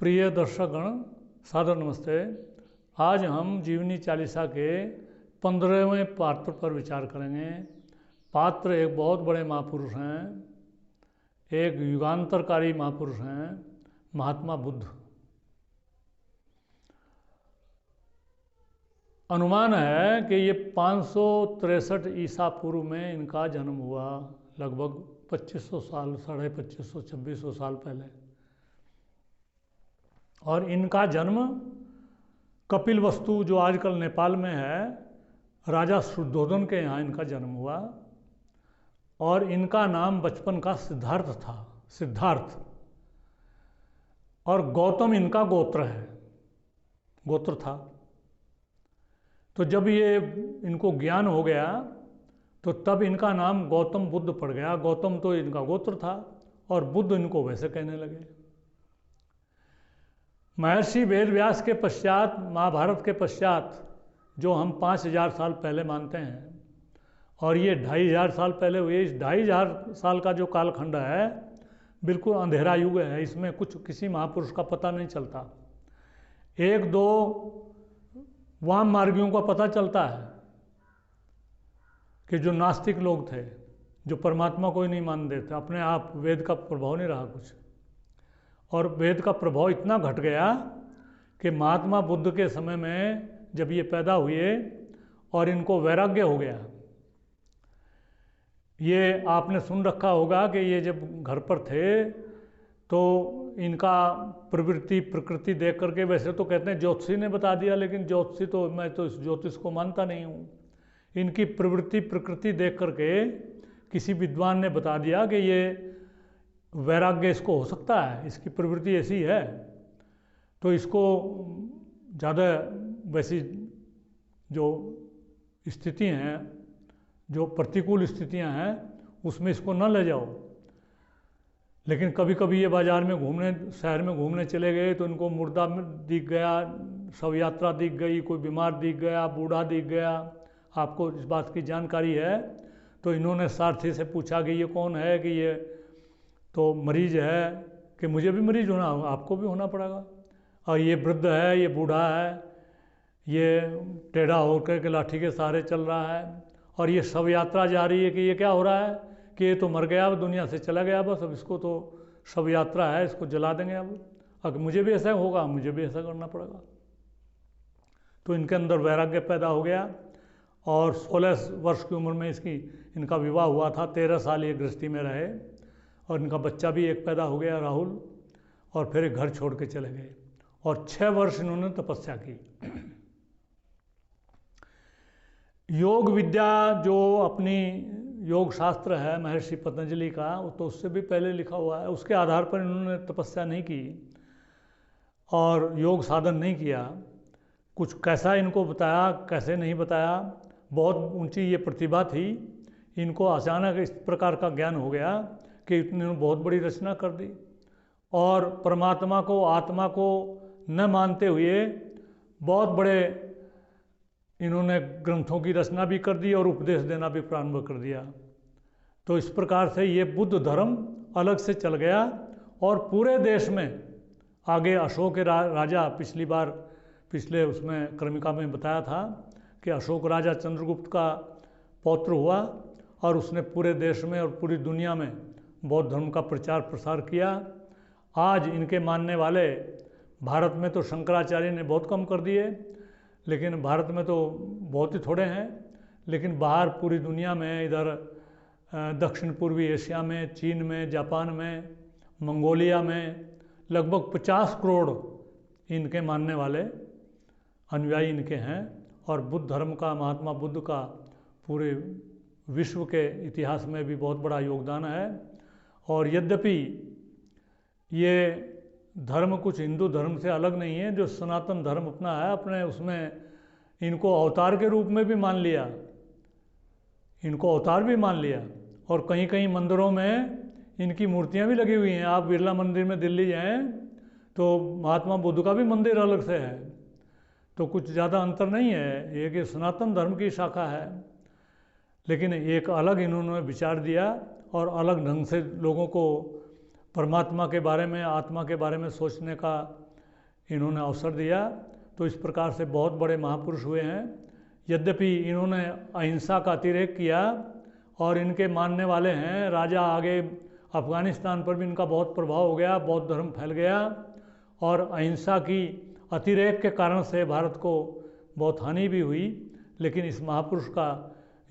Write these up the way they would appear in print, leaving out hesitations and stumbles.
प्रिय दर्शकगण, सादर नमस्ते। आज हम जीवनी चालीसा के 15वें पात्र पर विचार करेंगे। पात्र एक बहुत बड़े महापुरुष हैं, एक युगांतरकारी महापुरुष हैं, महात्मा बुद्ध। अनुमान है कि ये 563 ईसा पूर्व में इनका जन्म हुआ, लगभग 2500 साल, 2550, 2600 साल पहले। और इनका जन्म कपिलवस्तु, जो आजकल नेपाल में है, राजा शुद्धोधन के यहाँ इनका जन्म हुआ। और इनका नाम बचपन का सिद्धार्थ था, सिद्धार्थ। और गौतम इनका गोत्र है, गोत्र था। तो जब ये इनको ज्ञान हो गया तो तब इनका नाम गौतम बुद्ध पड़ गया। गौतम तो इनका गोत्र था और बुद्ध इनको वैसे कहने लगे। महर्षि वेदव्यास के पश्चात, महाभारत के पश्चात, जो हम 5000 साल पहले मानते हैं, और ये 2500 साल पहले हुए, इस 2500 साल का जो कालखंड है बिल्कुल अंधेरा युग है। इसमें कुछ किसी महापुरुष का पता नहीं चलता। एक दो वाम मार्गियों का पता चलता है कि जो नास्तिक लोग थे, जो परमात्मा को ही नहीं मानते थे, अपने आप वेद का प्रभाव नहीं रहा कुछ। और वेद का प्रभाव इतना घट गया कि महात्मा बुद्ध के समय में जब ये पैदा हुए और इनको वैराग्य हो गया। ये आपने सुन रखा होगा कि ये जब घर पर थे तो इनका प्रवृत्ति प्रकृति देख करके, वैसे तो कहते हैं ज्योतिषी ने बता दिया, लेकिन ज्योतिषी तो, मैं तो इस ज्योतिष को मानता नहीं हूँ। इनकी प्रवृत्ति प्रकृति देख करके किसी विद्वान ने बता दिया कि ये वैराग्य इसको हो सकता है, इसकी प्रवृत्ति ऐसी है, तो इसको ज़्यादा वैसी जो स्थिति हैं, जो प्रतिकूल स्थितियां हैं, उसमें इसको न ले जाओ। लेकिन कभी कभी ये बाज़ार में घूमने, शहर में घूमने चले गए तो इनको मुर्दा दिख गया, शव यात्रा दिख गई, कोई बीमार दिख गया, बूढ़ा दिख गया। आपको इस बात की जानकारी है? तो इन्होंने सारथी से पूछा कि ये कौन है, कि ये तो मरीज है, कि मुझे भी मरीज होना होगा, आपको भी होना पड़ेगा। और ये वृद्ध है, ये बूढ़ा है, ये टेढ़ा होकर के लाठी के सहारे चल रहा है, और ये शव यात्रा जा रही है, कि ये क्या हो रहा है, कि ये तो मर गया, अब दुनिया से चला गया, बस अब इसको तो शव यात्रा है, इसको जला देंगे। अब अगर मुझे भी ऐसा होगा, मुझे भी ऐसा करना पड़ेगा। तो इनके अंदर वैराग्य पैदा हो गया। और 16 वर्ष की उम्र में इनका विवाह हुआ था। 13 साल ये गृहस्थी में रहे और इनका बच्चा भी एक पैदा हो गया, राहुल। और फिर एक घर छोड़ के चले गए और 6 वर्ष इन्होंने तपस्या की। योग विद्या, जो अपनी योग शास्त्र है महर्षि पतंजलि का, वो तो उससे भी पहले लिखा हुआ है, उसके आधार पर इन्होंने तपस्या नहीं की और योग साधन नहीं किया। कुछ कैसा इनको बताया, कैसे नहीं बताया, बहुत ऊंची ये प्रतिभा थी। इनको अचानक इस प्रकार का ज्ञान हो गया कि इन्होंने बहुत बड़ी रचना कर दी। और परमात्मा को, आत्मा को न मानते हुए बहुत बड़े इन्होंने ग्रंथों की रचना भी कर दी और उपदेश देना भी प्रारंभ कर दिया। तो इस प्रकार से ये बुद्ध धर्म अलग से चल गया और पूरे देश में आगे अशोक राजा, पिछले उसमें क्रमिका में बताया था कि अशोक राजा चंद्रगुप्त का पौत्र हुआ और उसने पूरे देश में और पूरी दुनिया में बौद्ध धर्म का प्रचार प्रसार किया। आज इनके मानने वाले भारत में तो शंकराचार्य ने बहुत कम कर दिए, लेकिन भारत में तो बहुत ही थोड़े हैं। लेकिन बाहर पूरी दुनिया में, इधर दक्षिण पूर्वी एशिया में, चीन में, जापान में, मंगोलिया में लगभग 50 करोड़ इनके मानने वाले अनुयायी इनके हैं। और बुद्ध धर्म का, महात्मा बुद्ध का पूरे विश्व के इतिहास में भी बहुत बड़ा योगदान है। और यद्यपि ये धर्म कुछ हिंदू धर्म से अलग नहीं है, जो सनातन धर्म अपना है, अपने उसमें इनको अवतार के रूप में भी मान लिया, इनको अवतार भी मान लिया। और कहीं कहीं मंदिरों में इनकी मूर्तियां भी लगी हुई हैं। आप बिरला मंदिर में दिल्ली जाएं तो महात्मा बुद्ध का भी मंदिर अलग से है। तो कुछ ज़्यादा अंतर नहीं है, ये कि सनातन धर्म की शाखा है, लेकिन एक अलग इन्होंने विचार दिया और अलग ढंग से लोगों को परमात्मा के बारे में, आत्मा के बारे में सोचने का इन्होंने अवसर दिया। तो इस प्रकार से बहुत बड़े महापुरुष हुए हैं। यद्यपि इन्होंने अहिंसा का अतिरेक किया और इनके मानने वाले हैं राजा, आगे अफ़गानिस्तान पर भी इनका बहुत प्रभाव हो गया, बौद्ध धर्म फैल गया और अहिंसा की अतिरेक के कारण से भारत को बहुत हानि भी हुई। लेकिन इस महापुरुष का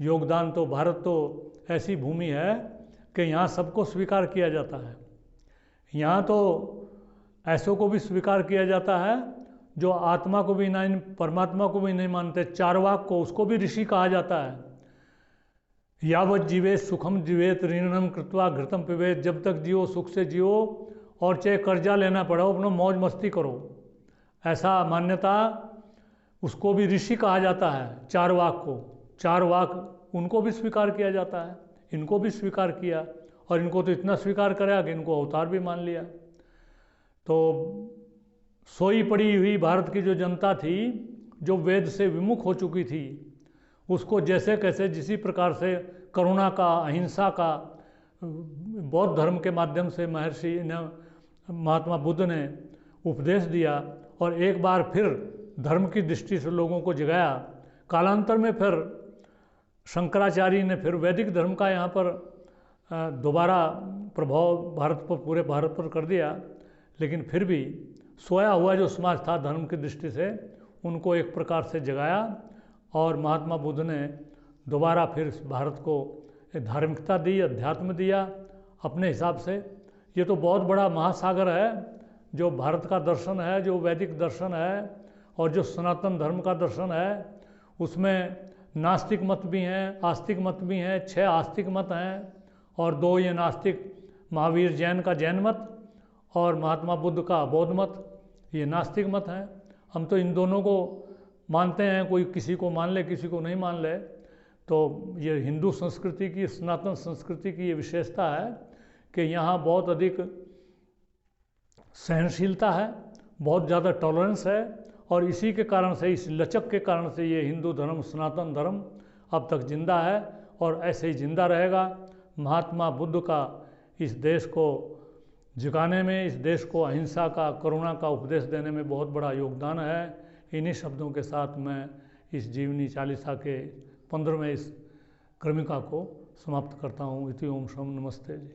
योगदान, तो भारत तो ऐसी भूमि है कि यहाँ सबको स्वीकार किया जाता है। यहाँ तो ऐसों को भी स्वीकार किया जाता है जो आत्मा को भी नहीं, परमात्मा को भी नहीं मानते। चारवाक को, उसको भी ऋषि कहा जाता है। यावत जीवे सुखम जीवेत ऋणम कृत्वा घृतम पिबेत, जब तक जियो सुख से जियो और चाहे कर्जा लेना पड़ो अपना मौज मस्ती करो, ऐसा मान्यता। उसको भी ऋषि कहा जाता है। चारवाक को, चारवाक उनको भी स्वीकार किया जाता है। इनको भी स्वीकार किया और इनको तो इतना स्वीकार करा कि इनको अवतार भी मान लिया। तो सोई पड़ी हुई भारत की जो जनता थी, जो वेद से विमुख हो चुकी थी, उसको जैसे कैसे जिसी प्रकार से करुणा का, अहिंसा का बौद्ध धर्म के माध्यम से महर्षि ने, महात्मा बुद्ध ने उपदेश दिया और एक बार फिर धर्म की दृष्टि से लोगों को जगाया। कालांतर में फिर शंकराचार्य ने फिर वैदिक धर्म का यहाँ पर दोबारा प्रभाव भारत पर, पूरे भारत पर कर दिया। लेकिन फिर भी सोया हुआ जो समाज था धर्म की दृष्टि से, उनको एक प्रकार से जगाया और महात्मा बुद्ध ने दोबारा फिर भारत को धार्मिकता दी, अध्यात्म दिया अपने हिसाब से। ये तो बहुत बड़ा महासागर है जो भारत का दर्शन है, जो वैदिक दर्शन है और जो सनातन धर्म का दर्शन है। उसमें नास्तिक मत भी हैं, आस्तिक मत भी हैं। 6 आस्तिक मत हैं और 2 ये नास्तिक, महावीर जैन का जैन मत और महात्मा बुद्ध का बौद्ध मत, ये नास्तिक मत हैं। हम तो इन दोनों को मानते हैं, कोई किसी को मान ले किसी को नहीं मान ले। तो ये हिंदू संस्कृति की, सनातन संस्कृति की ये विशेषता है कि यहाँ बहुत अधिक सहनशीलता है, बहुत ज़्यादा टॉलरेंस है और इसी के कारण से, इस लचक के कारण से ये हिंदू धर्म, सनातन धर्म अब तक जिंदा है और ऐसे ही जिंदा रहेगा। महात्मा बुद्ध का इस देश को जगाने में, इस देश को अहिंसा का, करुणा का उपदेश देने में बहुत बड़ा योगदान है। इन्हीं शब्दों के साथ मैं इस जीवनी चालीसा के 15वें इस क्रमिका को समाप्त करता हूँ। इति ओम शम नमस्ते जी।